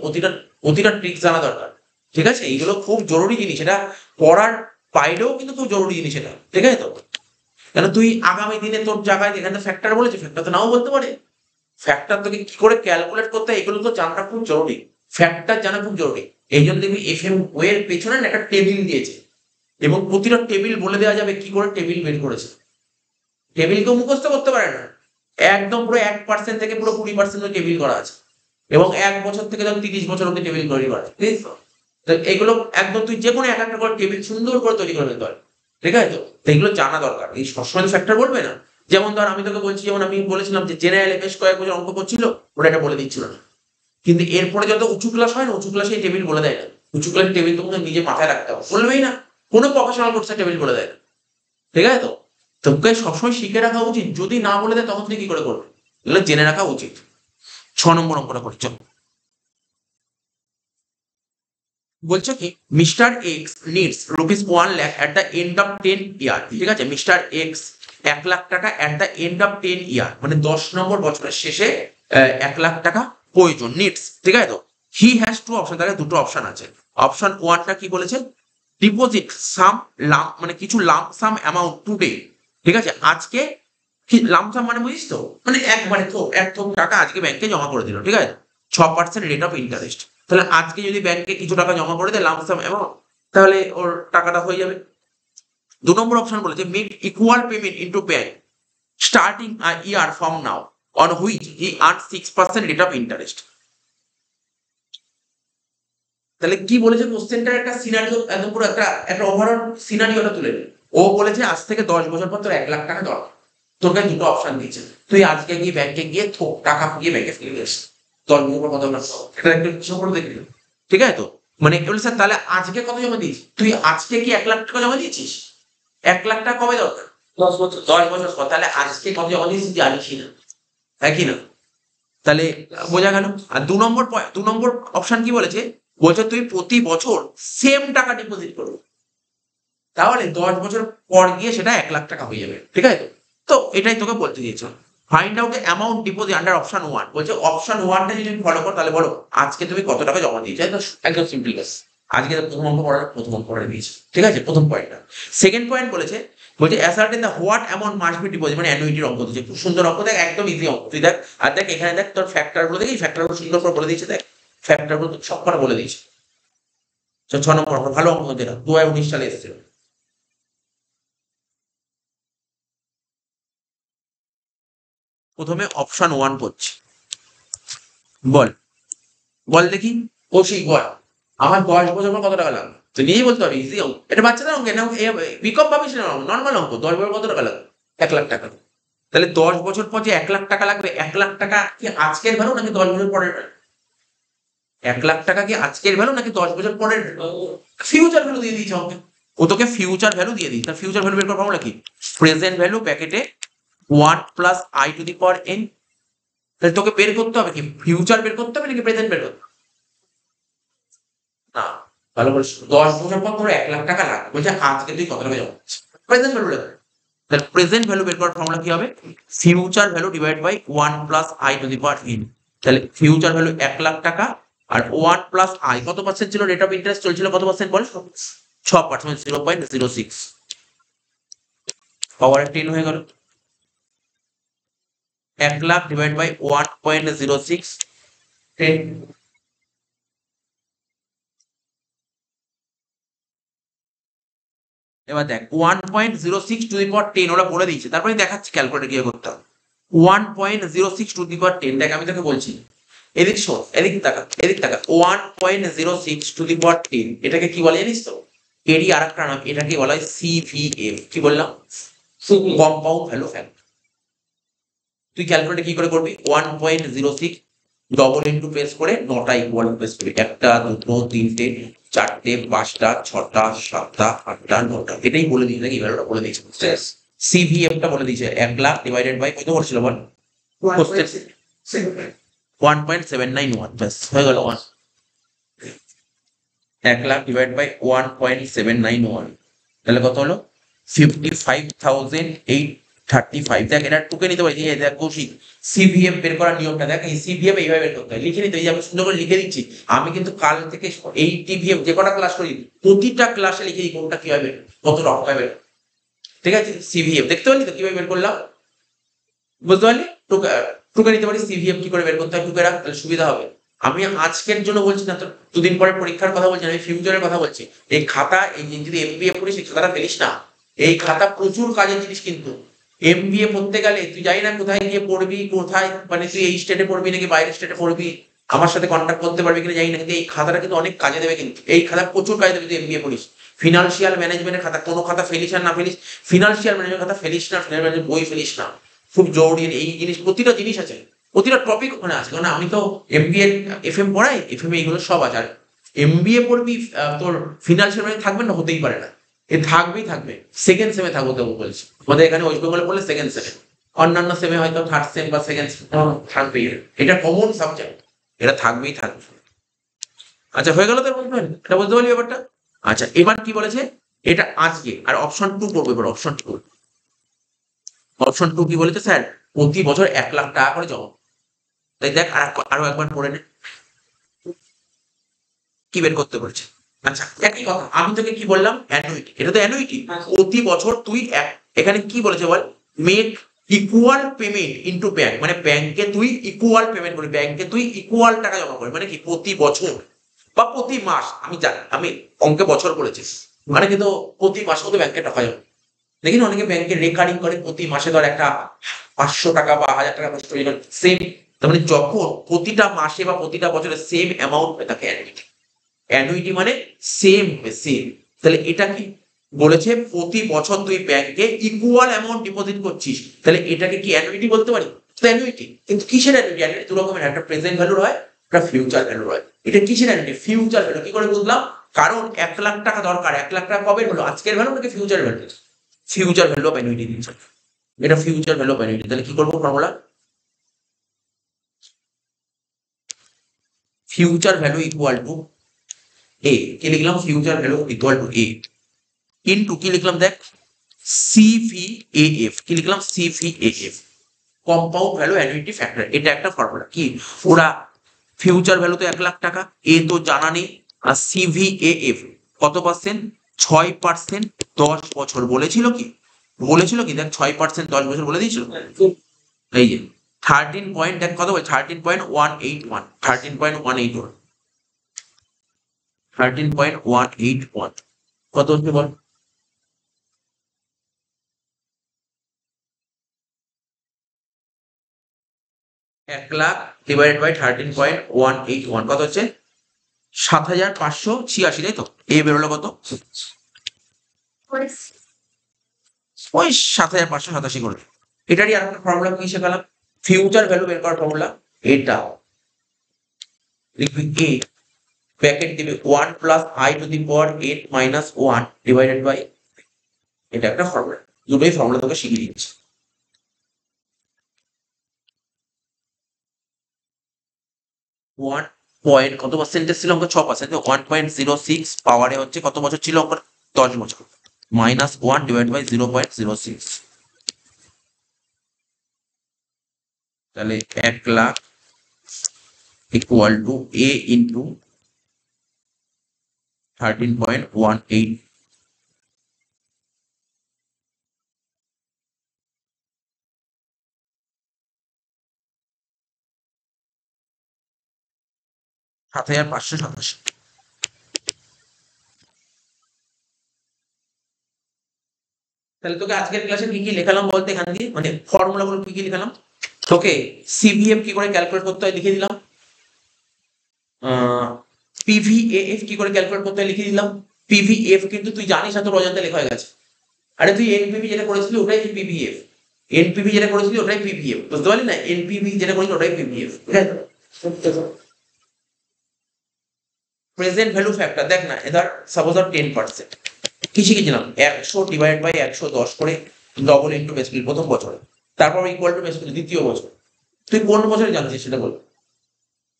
প্রতিটা ট্রিক্স জানা দরকার, ঠিক আছে? এইগুলো খুব জরুরি জিনিস, এটা পড়ার বাইরেও কিন্তু খুব জরুরি জিনিস এটা, ঠিক আছে তো? কেন তুই আগামী দিনে তোর জায়গায় যেখানে ফ্যাক্টর বলেছে, ফ্যাক্টর তো নাও বলতে পারে। ফ্যাক্টর তোকে কি করে ক্যালকুলেট করতে হয় এগুলো তো জানাটা খুব জরুরি, ফ্যাক্টর জানা খুব জরুরি। এই জন্য দেখবি FM এর পেছনে না একটা টেবিল দিয়েছে, এবং প্রতিটা টেবিল বলে দেওয়া যাবে কি করে টেবিল বের করেছে। টেবিল কেউ মুখস্থ করতে পারে না, একদম পুরো 1% থেকে পুরো 20% টেবিল করা আছে, এবং 1 বছর থেকে ধর 30 বছর অব্দি টেবিল তৈরি করা আছে, ঠিক আছে? তো এগুলো একদম তুই যে কোনো একটা করে টেবিল সুন্দর করে তৈরি করে ফেলতে পারবি, ঠিক আছে তো? তো এগুলো জানা দরকার, এই সবসময় ফ্যাক্টর বলবে না। যেমন ধর আমি তোকে বলছি, যেমন আমি বলেছিলাম যে জেনারেলে বেশ কয়েক বছর অঙ্ক করছিল, ওরা এটা বলে দিচ্ছিল না। কিন্তু এরপরে যত উঁচু ক্লাস হয় না, উঁচু ক্লাসে এই টেবিল বলে দেয় না। উঁচু ক্লাসের টেবিল তো নিজে মাথায় রাখতে হবে, বলবেই না। কোনো প্রফেশনাল কোর্সে টেবিল বলে দেয় না, ঠিক আছে তো? তোকে সবসময় শিখে রাখা উচিত, যদি না বলে দেয় তখন তুই কি করে করবে? এগুলো জেনে রাখা উচিত। 6 নম্বর অঙ্কটা করি চল। বলছে কি mister x needs ₹1,00,000 at the end of 10 ইয়ার। ঠিক আছে, মিস্টার এক্স 1,00,000 টাকা অ্যাট দ্য এন্ড অফ 10 ইয়ার, মানে 10 নম্বর বছরের শেষে 1,00,000 টাকা প্রয়োজন, নিডস। ঠিক আছে, তো হি হ্যাজ টু অপশন, তাহলে দুটো অপশন আছে। অপশন ওয়ানটা কি বলেছে, ডিপোজিট সাম লাম, মানে কিছু লাম সাম অ্যামাউন্ট টুডে। ঠিক আছে, আজকে লামসাম মানে বুঝিস তো, মানে একবারে থোক এক থোক টাকা আজকে ব্যাংকে জমা করে দিল। ঠিক আছে, 6% রেট অফ ইন্টারেস্ট। তাহলে আজকে যদি ব্যাংকে কিছু টাকা জমা করে দেয় লামসাম অ্যামাউন্ট, তাহলে ওর টাকাটা হয়ে যাবে। 2 নম্বর অপশন বলেছে make equal payment into bank starting a year from now on which he earn 6% rate of interest. তাহলে কি বলেছে, কোশ্চেনটার একটা সিনারিও একদম পুরো একটা ওভারঅল সিনারিওটা তুলে নেবে। ও বলেছে আজ থেকে 10 বছর পর তোর 1,00,000 টাকা দরকার, তোর কাছে দুটো অপশন দিয়েছে, তুই আজকে গিয়ে ব্যাংকে গিয়ে থোক টাকা গিয়ে ব্যাংকে ফেলে দিস, 10 বছর পর কত না, এটা একটু কিছু করে দেখবি। ঠিক আছে, তো মানে বলে স্যার তাহলে আজকে কত জমা দিয়েছিস, তুই আজকে কি 1,00,000 টাকা জমা দিয়েছিস? 1,00,000 টাকা কবে দরকার? 10 বছর। 10 বছর পর। তাহলে আজকে কত জমা দিয়েছিস জানিস না, হ্যাঁ কি না? তাহলে বোঝা গেল। আর 2 নম্বর অপশন কি বলেছে, বলছে তুই প্রতি বছর সেম টাকা ডিপোজিট করবি, তাহলে 10 বছর পর গিয়ে সেটা 1,00,000 টাকা হয়ে যাবে। ঠিক আছে, তো এটাই তোকে বলতে দিয়েছে। Find out amount deposit under option one. বলছে অপশন ওয়ানটা যদি তুমি ফলো করো তাহলে বলো আজকে তুমি কত টাকা জমা দিয়েছো, একদম সিম্পল কাজ। আজকে প্রথম অঙ্ক পড়া দিয়েছে। ঠিক আছে, প্রথম পয়েন্টটা। সেকেন্ড পয়েন্ট বলেছে, ascertain the what amount must be deposit, মানে অ্যানুইটির অঙ্ক দিয়েছে, খুব সুন্দর অঙ্ক, দেখ একদম ইজি অঙ্ক। তুই দেখ, আর দেখ এখানে দেখ তোর ফ্যাক্টর গুলো, দেখি ফ্যাক্টর গুলো সুন্দর করে বলে দিয়েছে, দেখ ফ্যাক্টর গুলো সব কটা বলে দিয়েছে। 6 নম্বর অঙ্ক, ভালো অঙ্ক, যেটা 2019 সালে এসেছিল। প্রথমে অপশন ওয়ান করছি, বল বল দেখি, কৌশিক বল, আমার 10 বছর পর কত টাকা লাগবে, তুই নিজেই বলতে পারবি, ইজি অঙ্ক, এটা বাচ্চাদের অঙ্ক, এটা বিকম ভাবিস না, নর্মাল অঙ্ক। 10 বছর কত টাকা লাগবে, 1,00,000 টাকা। তাহলে 10 বছর পর যে 1,00,000 টাকা লাগবে, 1,00,000 টাকা কি আজকের ভ্যালু নাকি 10 বছর পরের ভ্যালু? 1,00,000 টাকা কি আজকের ভ্যালু নাকি 10 বছর পরের ফিউচার ভ্যালু দিয়ে দিয়েছে অঙ্কে। ও তোকে ফিউচার ভ্যালু দিয়ে দিই, তার ফিউচার ভ্যালু বের করার ফর্মুলা কি, প্রেজেন্ট ভ্যালু ব্র্যাকেটে 1 plus I to the power n. তাহলে তোকে বের করতে হবে কি, ফিউচার বের করতে হবে নাকি প্রেজেন্ট বের করতে হবে? না, ভালো করে 10 বছর পর তোর 1,00,000 টাকা লাগবে, বলছে আজকে তুই কত টাকা জমা করছিস, প্রেজেন্ট ভ্যালু লাগবে। তাহলে প্রেজেন্ট ভ্যালু বের করার ফর্মুলা কি হবে, future value divide by 1 plus I to the power n. তাহলে ফিউচার ভ্যালু 1,00,000 টাকা, আর 1 প্লাস আই কত পার্সেন্ট ছিল, রেট অফ ইন্টারেস্ট চলছিল কত পার্সেন্ট বল, 6%, 0.06 পাওয়ার 10 হয়ে গেল। 1,00,000 ডিভাইড বাই 1.06, 10। এবার দেখ 1.06 টু দি পাওয়ার 10 ওরা বলে দিয়েছে, তারপরে দেখাচ্ছি ক্যালকুলেটর গিয়ে করতে হবে। 1.06 টু দি পাওয়ার 10, দেখ আমি তোকে বলছি, এদিক শোন, এদিক তাকা, এদিক তাকা। 1.06 টু দি পাওয়ার 10 এটাকে কি বলে জানিস তো, এরই আর একটা নাম, এটাকে বলা হয় সিভিএফ। কি বললাম, কম্পাউন্ড ভ্যালু ফ্যাক্টর। তুই ক্যালকুলেটর কি করে করবি, 1.06 ডবল ইন্টু প্রেস করে 9টা ইকুয়াল প্রেস করবি, 1টা 2টো 3টে 4টে 5টা 6টা 7টা 8টা 9টা, এটাই বলে দিয়েছে, নাকি ভ্যালুটা বলে দিয়েছে। সিভিএফটা বলে দিয়েছে 1,00,000 ডিভাইডেড বাই কত বলছিল বল, 1.791, ব্যাস হয়ে গেল। 1,00,000 ডিভাইড বাই 1.791, তাহলে কত হলো 55,835। দেখ এটা টুকে নিতে পারি, দেখ কৌশিক সিভিএফ বের করার নিয়মটা দেখ, এই সিভিএফ এইভাবে বের করতে হয়, লিখে নিতে, এই যে আমি সুন্দর করে লিখে দিচ্ছি। আমি কিন্তু কাল থেকে এই টিভিএফ যে কটা ক্লাস করি প্রতিটা ক্লাসে লিখে দিই কোনটা কিভাবে কত রকম হবে। ঠিক আছে, সিভিএফ দেখতে পারলি তো কিভাবে বের করলাম, বুঝতে পারলি? টুকে নিতে পারি সিভিএফ কি করে বের করতে হয়, টুকে রাখ, তাহলে সুবিধা হবে। আমি আজকের জন্য বলছি না, তো 2 দিন পরে পরীক্ষার কথা বলছি না, আমি ফিউচারের কথা বলছি। এই খাতা, এই যদি এমবিএ পড়িস এই খাতাটা ফেলিস না, এই খাতা প্রচুর কাজের জিনিস। কিন্তু এমবিএ পড়তে গেলে তুই জানি না কোথায় গিয়ে পড়বি, কোথায় মানে তুই এই স্টেটে পড়বি নাকি বাইরের স্টেটে পড়বি, আমার সাথে কন্ট্যাক্ট করতে পারবি কিনা জানি না, কিন্তু এই খাতাটা কিন্তু অনেক কাজে দেবে, কিন্তু এই খাতা প্রচুর কাজে দেবে তুই এমবিএ পড়িস। ফিনান্সিয়াল ম্যানেজমেন্টের খাতা, কোনো খাতা ফেলিস আর না ফেলিস, ফিনান্সিয়াল ম্যানেজমেন্ট খাতা ফেলিস না, ফিনান্সিয়াল ম্যানেজমেন্ট বই ফেলিস না, খুব জরুরি। এই জিনিস প্রতিটা জিনিস আছে, প্রতিটা টপিক ওখানে আছে, কারণ আমি তো এমবিএ এফএম পড়াই, এফএম এইগুলো সব আছে। আর এমবিএ পড়বি, তোর ফিনান্সিয়াল ম্যানেজমেন্ট থাকবে না, হতেই পারে না, এ থাকবেই থাকবে, সেকেন্ড সেমে থাকবো কেবল বলছি। আমাদের এখানে ওয়েস্ট বেঙ্গলে পড়লে সেকেন্ড সেমে, অন্যান্য সেমে হয়তো থার্ড সেম বা সেকেন্ড সেম থাকবেই, এটা কমন সাবজেক্ট, এটা থাকবেই থাকবে। আচ্ছা হয়ে গেল তো বলতে পারি, এটা বুঝতে পারলি ব্যাপারটা। আচ্ছা এবার কি বলেছে, এটা আজকে, আর অপশন টু করবো এবার। অপশন টু কি বলেছে স্যার, প্রতি বছর 1,00,000 টাকা করে জমা। তাই দেখ আরো একবার পড়ে নে কি বের করতে বলছে। আচ্ছা একই কথা, আমি তোকে কি বললাম, অ্যানুইটি, এটা তো অ্যানুইটি। প্রতি বছর তুই এখানে কি বলেছে বল, make equal payment into bank, মানে ব্যাংকে তুই ইকুয়াল পেমেন্ট করবি, ব্যাংকে তুই ইকুয়াল টাকা জমা করবি, মানে কি প্রতি বছর বা প্রতি মাস। আমি জানি, আমি অঙ্কে বছর করেছি, মানে কিন্তু প্রতি মাসে তো ব্যাংকে টাকা জমা। দেখি না অনেকে ব্যাংকে রেকারিং করে, প্রতি মাসে ধর একটা 500 টাকা বা 1,000 টাকা সেম। তার মানে যখন প্রতিটা মাসে বা প্রতিটা বছরে সেম অ্যামাউন্ট হয়ে থাকে অ্যানুইটি। অ্যানুইটি মানে সেম সেম। তাহলে এটা কি বলেছে, প্রতি বছর তুই ব্যাংকে ইকুয়াল অ্যামাউন্ট ডিপোজিট করছিস, তাহলে এটাকে কি অ্যানুইটি বলতে পারি? অ্যানুইটি। কিন্তু কিসের অ্যানুইটি? অ্যানুইটি দু রকমের, একটা প্রেজেন্ট ভ্যালুর হয়, একটা ফিউচার ভ্যালুর হয়। এটা কিসের অ্যানুইটি? Future value. কি করে বুঝলাম? কারণ 1,00,000 টাকা দরকার, 1,00,000 টাকা কবে হলো, আজকের ভ্যালু নাকি future value? Future value of annuity দিচ্ছে, এটা ফিউচার ভ্যালু অফ অ্যানুইটি। তাহলে কি করবো formula, future value equal to a, কি লিখলাম, future value equal to a into কি লিখলাম দেখ, সিভিএএফ। কি লিখলাম, CVAF, compound value annuity factor. এটা একটা ফর্মুলা। কি ওরা ফিউচার ভ্যালু তো 1,00,000 টাকা, এ তো জানা নেই, আর সিভিএএফ কত পার্সেন্ট, 6%, 10 বছর বলেছিল কি, দেখ 6%, 10 বছর বলে দিয়েছিল। এই যে 13 পয়েন্ট, দেখ কত বলে, 13.181, 13.181, 13.181 কত হচ্ছে বল, 1,00,000 ডিভাইডেড বাই 13.181 কত হচ্ছে, 7,586, তাই তো? এ বেরোলো কত, ওই 7,587 করে। এটারই আর একটা ফর্মুলা কি শেখালাম, ফিউচার ভ্যালু বের করার ফর্মুলা। এটা লিখবি এ, ব্র্যাকেট দিবি 1 plus I to the power 8 minus 1 divided by, এটা একটা ফর্মুলা। দুটোই ফর্মুলা তোকে শিখিয়ে দিচ্ছি। 1 পয়েন্ট কত পার্সেন্টেজ ছিল অঙ্ক, 6%, 1.06 পাওয়ারে হচ্ছে কত বছর ছিল অঙ্ক, 10 বছর, মাইনাস 1 ডিভাইড বাই 0.06। তাহলে 1,00,000 ইকুয়াল টু এ ইন্টু 13.18, সাত হাজার পাঁচশো সাতাশি। তাহলে তোকে আজকের ক্লাসে কি কি লেখালাম বলতে, এখান দিয়ে মানে ফর্মুলা গুলো কি কি লেখালাম, তোকে সিভিএফ কি করে ক্যালকুলেট করতে হয় লিখে দিলাম, পিভিএএফ কি করে ক্যালকুলেট করতে হয় লিখে দিলাম। পিভিএফ কিন্তু তুই জানিস না, তোর অজান্তে লেখা হয়ে গেছে। আরে তুই এনপিভি যেটা করেছিলি ওটাই পিভিএফ, এনপিভি যেটা করেছিলি ওটাই পিভিএফ, বুঝতে পারলি না? এনপিভি যেটা করেছিলি ওটাই পিভিএফ, ঠিক আছে? প্রেজেন্ট ভ্যালু ফ্যাক্টর দেখ না, এবার সাপোজ ধর 10%, কি শিখেছিলাম, 100 ডিভাইড বাই 110 করে ডবল ইন্টু বেসিক্যালি প্রথম বছরে, তারপর ইকুয়াল টু বেসিক্যালি দ্বিতীয় বছর। তুই কোন বছরে জানছিস সেটা বল,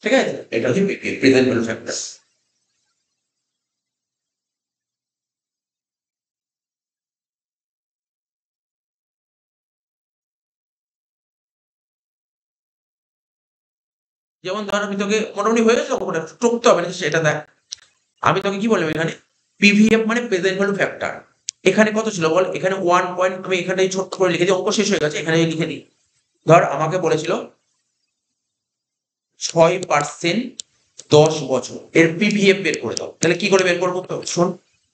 ঠিক আছে? এটা হচ্ছে প্রেজেন্ট ভ্যালু ফ্যাক্টর। যেমন ধর আমি তোকে মোটামুটি হয়ে গেছে অঙ্কটা, টুকতে হবে না সেটা দেখ। আমি তোকে কি বললাম এখানে, পিভিএফ মানে প্রেজেন্ট ভ্যালু ফ্যাক্টর। এখানে কত ছিল বল, এখানে 1 পয়েন্ট, আমি এখানে ছোট্ট করে লিখে দিই, অঙ্ক শেষ হয়ে গেছে, এখানে লিখে দিই। ধর আমাকে বলেছিল 6%, 10 বছর, এর পিভিএফ বের করে দাও। তাহলে কি করে বের করবো তো শোন,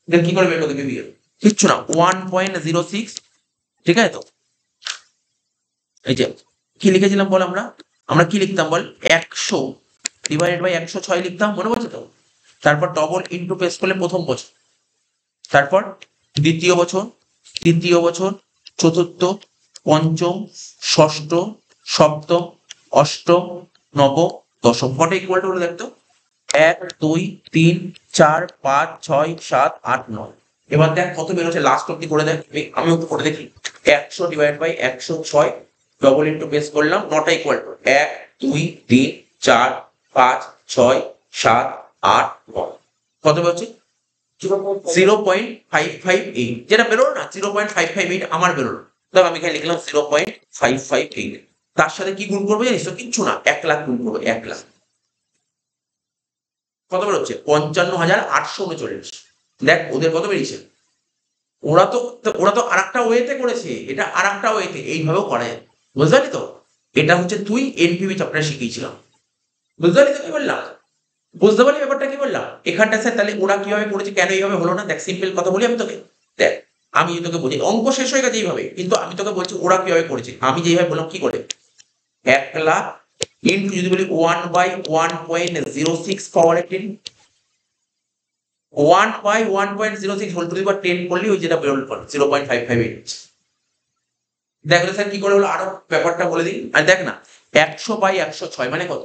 তাহলে কি করে বের করতে পিভিএফ, কিচ্ছু না, 1.06, ঠিক আছে তো? এই যে কি লিখেছিলাম বল, আমরা আমরা কি লিখতাম বল, 100 ডিভাইডেড বাই 106 লিখতাম, মনে পড়ছে তো? তারপর ডবল ইন্টু পেস করলে প্রথম বছর, তারপর দ্বিতীয় বছর, তৃতীয় বছর, চতুর্থ, পঞ্চম, ষষ্ঠ, সপ্তম, অষ্টম, নবম, দশম। কটা ইকুয়াল টু দেখতো, 1 2 3 4 5 6 7 8 9। এবার দেখ কত বেরোচ্ছে, লাস্ট অব্দি করে দেখ, আমিও তো করে দেখি। 100 divide by 106 double into base করলাম, নটা ইকুয়াল টু 1 2 3 4 5 6 7 8 কত হচ্ছে 0.558, যেটা বেরোলো না 0.558 আমার বেরোলো, তবে আমি এখানে লিখলাম 0.558। তার সাথে কি গুণ করবো জানিস তো? কিচ্ছু না, 1 লাখ গুণ করবো, 1 লাখ। কত বেরোচ্ছে? 55,839। দেখ ওদের কত বেরিয়েছে। ওরা তো আর একটা ওয়েতে করেছে, এটা আর একটা ওয়েতে, এইভাবেও করা যায়। বুঝতে পারলি তো? এটা হচ্ছে তুই এনপিভি চ্যাপ্টারে শিখিয়েছিলাম। বুঝতে পারলি তো কি বললাম? বুঝতে পারলি ব্যাপারটা কি বললাম? এখানটা স্যার তাহলে ওরা কিভাবে করেছে, কেন এইভাবে হলো না? দেখ সিম্পল কথা বলি আমি তোকে। দেখ আমি তোকে বলি, অঙ্ক শেষ হয়ে গেছে এইভাবে, কিন্তু আমি তোকে বলছি ওরা কিভাবে করেছে। আমি যেভাবে বললাম কি করে, 1 লাখ ইন্টু যদি বলি 1/1.06 পাওয়ার 10, 1/1.06 হোল টু দি পাওয়ার 10 করলে ওই যেটা বেরোল 0.558। দেখলে স্যার কি করে হলো, আরো ব্যাপারটা বলে দিই। আর দেখ না, 100/106 মানে কত?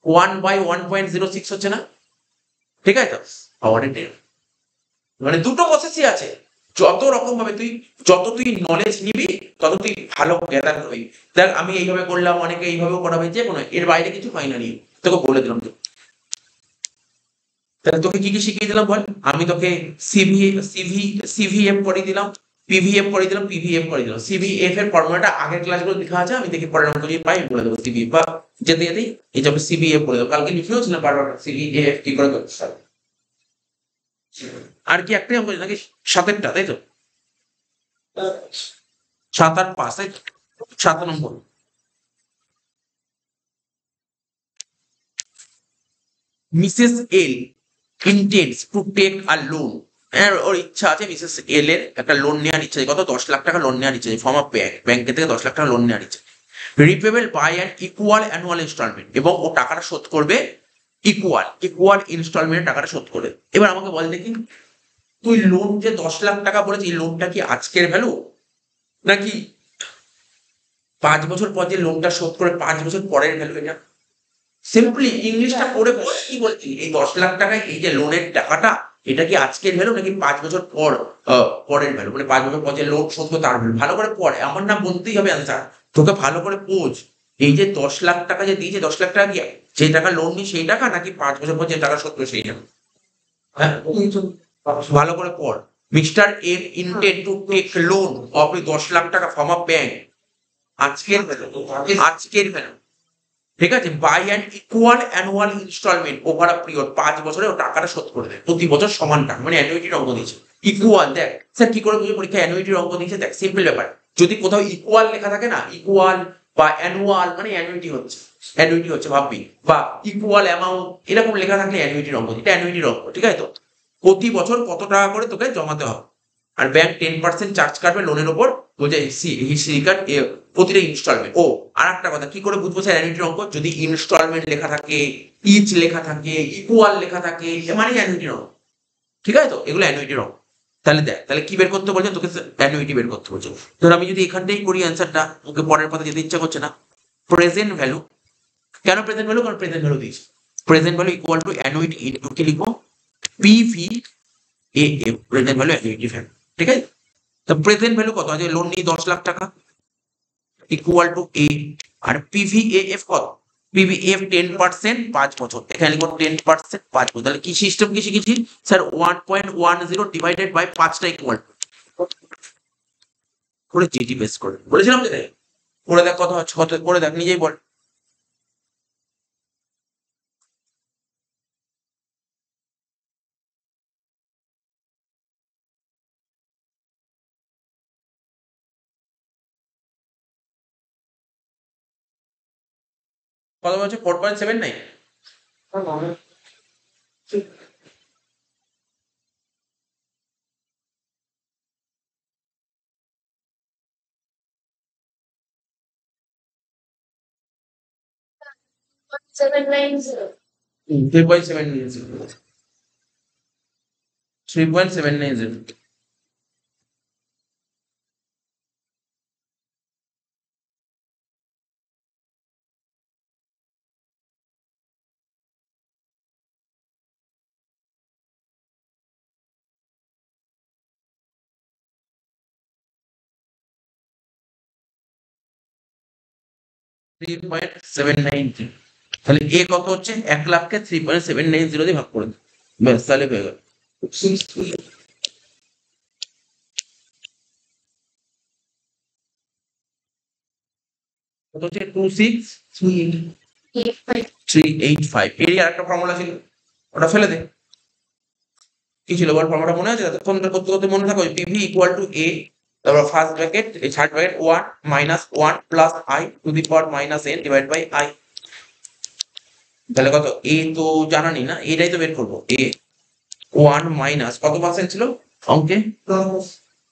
1/1.06 হচ্ছে না? ঠিক আছে তো? পাওয়ার 10, মানে দুটো প্রসেসই আছে। যত তুই নলেজ নিবি, তত তুই ভালো গ্যাদার করবি। দেখ আমি এইভাবে করলাম, অনেকে এইভাবেও করাবে, যে কোনো এর বাইরে কিছু হয় না। নিয়ে তোকে বলে দিলাম তো। তাহলে তোকে কি কি শিখিয়ে দিলাম বল? আমি তোকে সিভিএফ করে দিলাম, পিভিএফ করে দিলাম, পিভিএফ করে দিলাম। সিভিএফ এর ফর্মুলাটা আগের ক্লাসগুলো লেখা আছে, আমি দেখি পরের অঙ্ক যদি পাই বলে দেবো সিভিএফ, বা যেতে যেতেই এই যে সিভিএফ বলে দেবো। কালকে লিখেও ছিলাম বারবার সিভিএফ কি করে করতে হবে। আর কি একটাই অঙ্ক নাকি 7-টা, তাই তো? 7 আর 5, তাই তো? 7 নম্বর। Mrs L intends to take a loan. ওর ইচ্ছা আছে, মিসেস এল এর একটা লোন নেওয়ার ইচ্ছা আছে। কত? 10 লাখ টাকা লোন নেওয়ার ইচ্ছা আছে ফ্রম আ ব্যাংক, ব্যাংকের থেকে 10 লাখ টাকা লোন নেওয়ার ইচ্ছা। Repayable by an equal annual instalment, এবং ও টাকাটা শোধ করবে ইকুয়াল ইনস্টলমেন্টে টাকাটা শোধ করে। এবার আমাকে বল দেখি, তুই লোন যে 10 লাখ টাকা বলেছিস, এই লোনটা কি আজকের ভ্যালু, নাকি 5 বছর পর যে লোনটা শোধ করে 5 বছর পরের ভ্যালু এটা? সিম্পলি ইংলিশটা পড়ে বল কি বলছি, এই 10 লাখ টাকায় এই যে লোনের টাকাটা, এটা কি আজকের ভ্যালু নাকি 5 বছর পর পরের ভ্যালু, মানে 5 বছর পর যে লোন শোধ করে তার ভ্যালু? ভালো করে পড়ে, আমার না বলতেই হবে অ্যান্সার। তোকে ভালো করে বোঝ, এই যে 10 লাখ টাকা যে দিয়েছে, 10 লাখ টাকা কি যে টাকা লোন নিই সেই টাকা, নাকি 5 বছর পর যে টাকা শোধ করে সেই টাকা? হ্যাঁ, ভালো করে পড়। Mister M intend to take loan of 10 lakh taka from a bank, আজকের ভ্যালু, ঠিক আছে, by an equal annual instalment over a period, 5 বছরে ও টাকাটা শোধ করে দেয়, প্রতি বছর সমান টাকা, মানে অ্যানুইটির অঙ্ক দিয়েছে। ইকুয়াল, দেখ স্যার কি করে বুঝে পরীক্ষায় অ্যানুইটির অঙ্ক দিয়েছে? দেখ সিম্পল ব্যাপার, যদি কোথাও ইকুয়াল লেখা থাকে না, ইকুয়াল বা অ্যানুয়াল, মানে অ্যানুইটি হচ্ছে ভাববি, বা ইকুয়াল অ্যামাউন্ট এরকম লেখা থাকলে অ্যানুইটির অঙ্ক, এটা অ্যানুইটির অঙ্ক, ঠিক আছে তো? প্রতি বছর কত টাকা করে তোকে জমাতে হবে, আর ব্যাংক 10% চার্জ কাটবে লোনের ওপর, বলছে প্রতিটা ইনস্টলমেন্ট। ও আর একটা কথা, কি করে বুঝবো স্যার অ্যানুইটির অঙ্ক? যদি ইনস্টলমেন্ট লেখা থাকে, ইচ লেখা থাকে, ইকুয়াল লেখা থাকে, মানে অ্যানুইটির অঙ্ক, ঠিক আছে তো? এগুলো অ্যানুইটির অঙ্ক। তাহলে দেখ, তাহলে কি বের করতে বলছে তোকে? অ্যানুইটি বের করতে বলছে। ধর আমি যদি এখানটাই করি অ্যান্সারটা, ওকে পরের পাতা যেতে ইচ্ছা করছে না। প্রেজেন্ট ভ্যালু, কেন প্রেজেন্ট ভ্যালু? কারণ প্রেজেন্ট ভ্যালু দিয়েছে। Present value equal two annuity into কি লিখবো, PV A F, present value annuity value, ঠিক আছে? তো প্রেজেন্ট ভ্যালু কত আছে? লোন নিই 10 লাখ টাকা, ইকুয়াল টু এ, আর পিভিএফ কত? পিভিএফ 10% 5 বছর, এখানে লিখবো 10% 5 বছর। তাহলে কি সিস্টেম কি শিখেছি স্যার? 1.10 ডিভাইডেড বাই 5টা ইকুয়াল করে জিটি বেস করে বলেছিলাম যে, করে দেখ কত হচ্ছে, কত করে দেখ, নিজেই বল। কত হচ্ছে? 4.79। 790. 3.790, 3.790। Three point seven nine three. তাহলে এ কত হচ্ছে 1,00,000কে 3.790 দিয়ে ভাগ করে দিই, ব্যাস তাহলে হয়ে গেল। কত হচ্ছে 26,385। এরই আরেকটা ফর্মুলা ছিল, ওটা ফেলে দে। কি ছিল বল ফর্মুলাটা মনে আছে? তখন করতে করতে মনে থাকো পিভি ইকুয়াল টু এ, তারপর ফার্স্ট ব্র্যাকেট এই third bracket 1 minus 1 plus I to the power minus n divide by I. তাহলে কত এ তো জানানি না, এটাই তো বের করবো। এ 1 মাইনাস কত পার্সেন্ট ছিল অঙ্কে?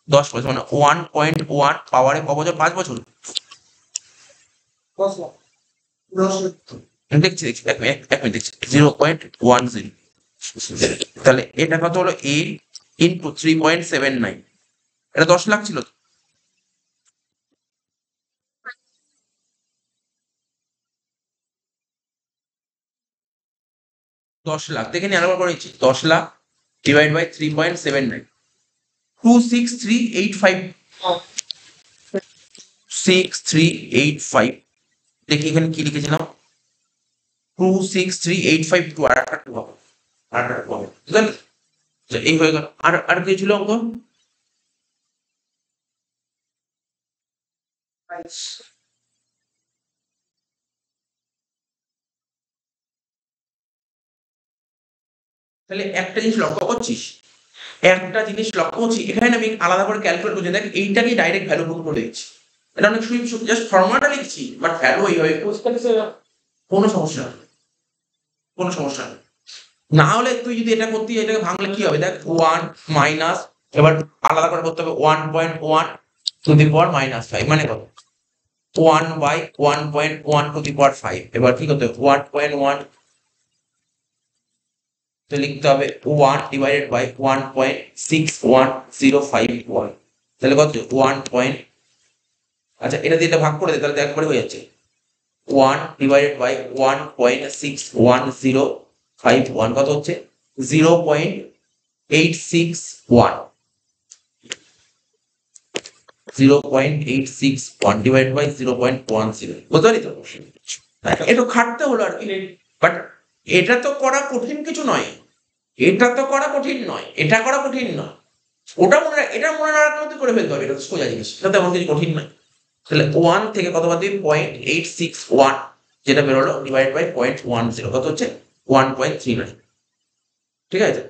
10%, মানে 1.1 পাওয়ারে ক বছর? 5 বছর। দেখছি দেখছি এক মিনিট দেখছি 0.10। তাহলে এটা কত হলো? এ ইন্টু 3.79, এটা 10 লাখ ছিল তো। 10 লাখ দেখে নি, আরেকবার করে নিচ্ছি। 10 লাখ ডিভাইড বাই 3.79, 26385। 6385। দেখি এখানে কি লিখেছিলাম, 26385 টু আর একটা টু হবে, আর একটা টু হবে। এই হয়ে গেল। আর আর কি ছিল অঙ্ক? তাহলে একটা জিনিস লক্ষ্য করছিস, একটা জিনিস লক্ষ্য করছি, এখানে আমি আলাদা করে ক্যালকুলেট করছি, দেখ এইটাকে ডাইরেক্ট ভ্যালু পুট করে দিচ্ছি। এটা অনেক সুইপ জাস্ট ফর্মুলাটা লিখছি, বাট ভ্যালু এইভাবে কোনো সমস্যা নেই, কোনো সমস্যা নেই। না হলে তুই যদি এটা করতে এটাকে ভাঙলে কি হবে দেখ, 1 মাইনাস, এবার আলাদা করে করতে হবে 1.1 টু দি পাওয়ার মাইনাস 5, মানে কত? 1 বাই 1.1 টু দি পাওয়ার 5। এবার কি করতে হবে? 1.1 তো লিখতে হবে 1 ডিভাইডেড বাই 1.6105, তাহলে কত? 1 পয়েন্ট, আচ্ছা এটা দিয়ে এটা ভাগ করে দে, তাহলে একবারে হয়ে যাচ্ছে 1 ডিভাইডেড বাই 1.6105, কত হচ্ছে? 0.861, 0.861 ডিভাইড বাই 0.10, বুঝতে পারি তো? একটু খাটতে হলো আর কি, বাট এটা তো করা কঠিন কিছু নয়, এটা তো করা কঠিন নয়, এটা করা কঠিন নয়। ওটা মনে রাখ, এটা মনে রাখার মধ্যে করে ফেলতে হবে, এটা তো সোজা জিনিস, এটা তেমন কিছু কঠিন নয়। তাহলে 1 থেকে কত বাদ দিবি? 0.861, যেটা বেরোলো ডিভাইড বাই 0.10, কত হচ্ছে? 1.39। ঠিক আছে?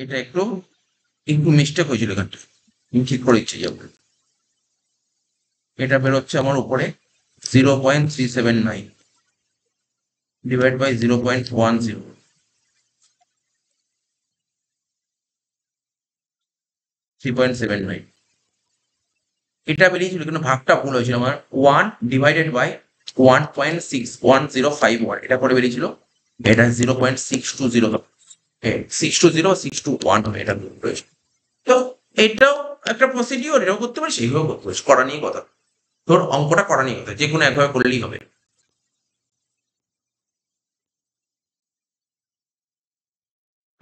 এটা একটু একটু মিস্টেক হয়েছিল এখানটা, আমি ঠিক করে দিচ্ছি যাবো। এটা বেরোচ্ছে আমার উপরে 0.379 ডিভাইড বাই 0.10, 3.79। এটা বেরিয়েছিল কিন্তু ভাগটা ভুল হয়েছিল আমার, 1 ডিভাইডেড বাই 1.6105, এটা করে বেরিয়েছিল, এটা 0.620, 620 হবে, এটা ভুল হয়েছে। তো এটাও একটা প্রসিডিওর, এটাও করতে পারিস, এইভাবে করতে পারিস, করা নিয়ে কথা। তোর অঙ্কটা করা নিয়ে কথা, যে কোনো একভাবে করলেই হবে।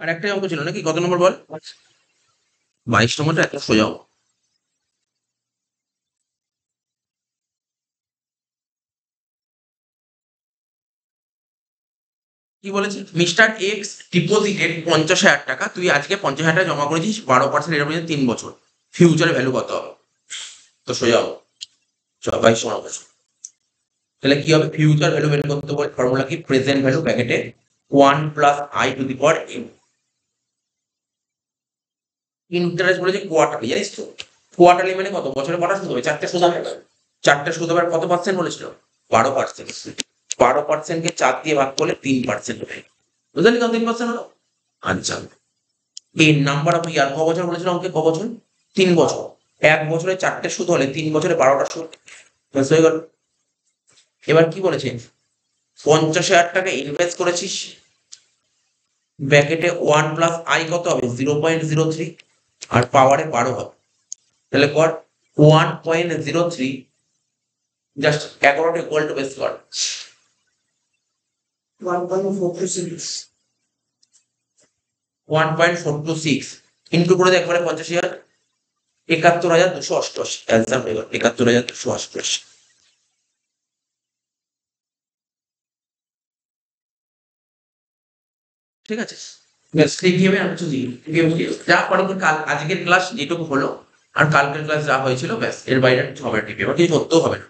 আর একটাই অঙ্ক ছিল নাকি, কত নম্বর বল? 22 নম্বরটা এত সোজা অঙ্ক। কি বলেছে? মিস্টার এক্স ডিপোজিটেড 50,000 টাকা, তুই আজকে 50,000 টাকা জমা করেছিস, 12% এটা পর্যন্ত 3 বছর, ফিউচারে ভ্যালু কত হবে? তো সোজা হবে, 22 নম্বর। তাহলে কি হবে? ফিউচার ভ্যালু বের করতে হবে, ফর্মুলা কি? প্রেজেন্ট ভ্যালু ব্র্যাকেটে 1 plus I to the power n. Interest বলেছে কোয়ার্টারলি, জানিস তো? কোয়ার্টারলি মানে কত? বছরে কটা সুদ হবে? 4টে সুদ হবে, 4টে সুদ হবে। কত পার্সেন্ট বলেছিল? 12%। 12%কে 4 দিয়ে ভাগ করলে 3% হবে, বুঝলি? কত 3% হলো? আচ্ছা, এর নাম্বার অফ ইয়ার ক বছর বলেছিলাম আমাকে, ক বছর? 3 বছর। 1 বছরে 4টে সুদ হলে 3 বছরে 12টা সুদ। ব্যাস হয়ে গেল। এবার কি বলেছে, 50,000 টাকা ইনভেস্ট করেছিস, ব্র্যাকেটে 1 প্লাস আই কত হবে? 0.03, আর পাওয়ারে 12 হবে। তাহলে কর 1.03, জাস্ট 11টা ইকুয়াল টু বেস কর। 1.426 1.426 ইন্টু করে দেখ একবারে 50,000, 71,288। অ্যান্সার হয়ে গেল 71,288। ঠিক আছে, ব্যাস লিখিয়ে আমি কিছু দিই যা পরে কাল আজকের ক্লাস যেটুকু হলো আর কালকের ক্লাস যা হয়েছিল ব্যাস, এর বাইরে কিছু হবে না, টিপি এবার কিছু করতেও হবে না।